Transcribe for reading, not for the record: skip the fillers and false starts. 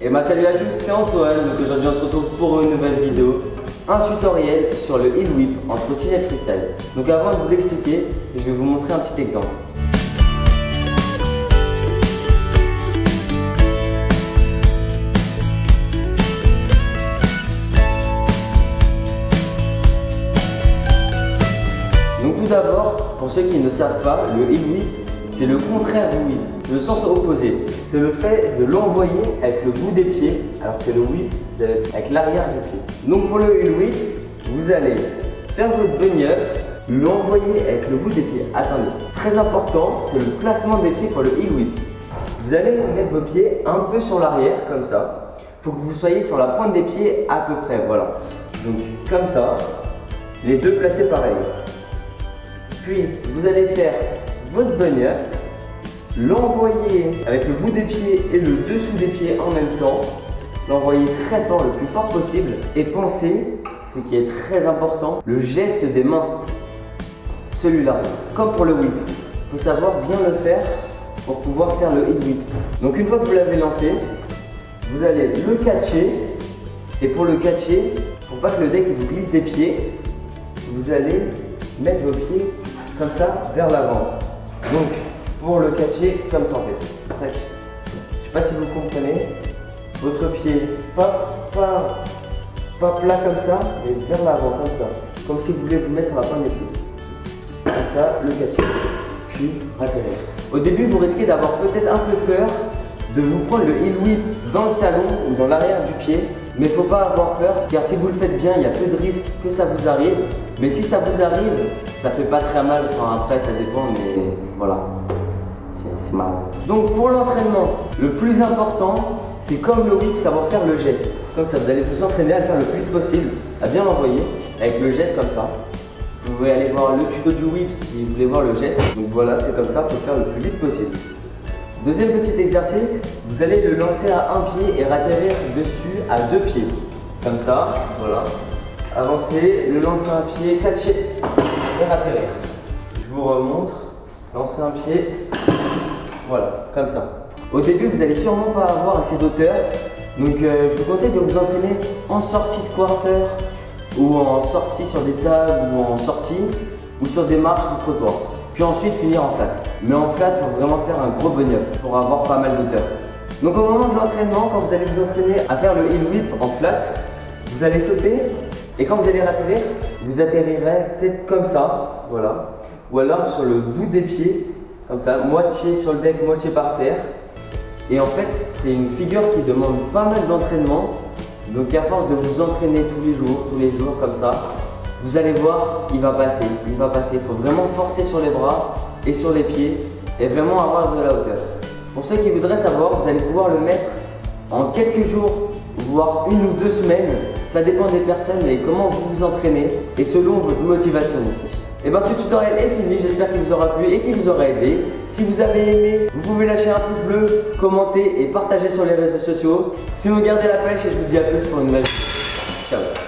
Et salut à tous, c'est Antoine. Donc aujourd'hui on se retrouve pour une nouvelle vidéo, un tutoriel sur le heel whip en trottinette freestyle. Donc avant de vous l'expliquer, je vais vous montrer un petit exemple. Donc tout d'abord, pour ceux qui ne savent pas, le heel whip, c'est le contraire du whip, c'est le sens opposé. C'est le fait de l'envoyer avec le bout des pieds, alors que le whip, c'est avec l'arrière du pied. Donc pour le heel whip, vous allez faire votre bunny up, l'envoyer avec le bout des pieds. Attendez, très important, c'est le placement des pieds pour le heel whip. Vous allez mettre vos pieds un peu sur l'arrière, comme ça. Il faut que vous soyez sur la pointe des pieds à peu près, voilà. Donc comme ça, les deux placés pareil. Puis vous allez faire votre bunny up, l'envoyer avec le bout des pieds et le dessous des pieds en même temps, l'envoyer très fort, le plus fort possible, et pensez, ce qui est très important, le geste des mains, celui-là, comme pour le whip. Il faut savoir bien le faire pour pouvoir faire le heel whip. Donc une fois que vous l'avez lancé, vous allez le catcher, et pour le catcher, pour pas que le deck vous glisse des pieds, vous allez mettre vos pieds comme ça vers l'avant. Donc pour le catcher comme ça en fait. Tac. Je sais pas si vous comprenez. Votre pied pas plat comme ça, mais vers l'avant comme ça. Comme si vous voulez vous mettre sur la pointe des pieds. Comme ça, le catcher. Puis atterrir. Au début, vous risquez d'avoir peut-être un peu peur de vous prendre le heel whip dans le talon ou dans l'arrière du pied. Mais il ne faut pas avoir peur, car si vous le faites bien, il y a peu de risques que ça vous arrive. Mais si ça vous arrive, ça fait pas très mal. Enfin après, ça dépend, mais voilà. C'est mal. Donc pour l'entraînement, le plus important, c'est comme le whip, savoir faire le geste. Comme ça, vous allez vous entraîner à le faire le plus vite possible, à bien l'envoyer, avec le geste comme ça. Vous pouvez aller voir le tuto du whip si vous voulez voir le geste. Donc voilà, c'est comme ça, il faut le faire le plus vite possible. Deuxième petit exercice, vous allez le lancer à un pied et ratterrir dessus à deux pieds. Comme ça, voilà. Avancez, le lancer à un pied, catcher et ratterrir. Je vous remontre, lancer un pied, voilà, comme ça. Au début, vous allez sûrement pas avoir assez d'auteur, donc je vous conseille de vous entraîner en sortie de quarter ou en sortie sur des tables ou en sortie ou sur des marches ou trottoirs. Puis ensuite finir en flat. Mais en flat, il faut vraiment faire un gros bunny up pour avoir pas mal d'auteur. Donc au moment de l'entraînement, quand vous allez vous entraîner à faire le heel whip en flat, vous allez sauter et quand vous allez atterrir, vous atterrirez peut-être comme ça, voilà. Ou alors sur le bout des pieds, comme ça, moitié sur le deck, moitié par terre. Et en fait, c'est une figure qui demande pas mal d'entraînement. Donc à force de vous entraîner tous les jours comme ça, vous allez voir, il va passer. Il faut vraiment forcer sur les bras et sur les pieds et vraiment avoir de la hauteur. Pour ceux qui voudraient savoir, vous allez pouvoir le mettre en quelques jours, voire 1 ou 2 semaines. Ça dépend des personnes et comment vous vous entraînez et selon votre motivation aussi. Et bien ce tutoriel est fini, j'espère qu'il vous aura plu et qu'il vous aura aidé. Si vous avez aimé, vous pouvez lâcher un pouce bleu, commenter et partager sur les réseaux sociaux. Sinon gardez la pêche et je vous dis à plus pour une nouvelle vidéo. Ciao.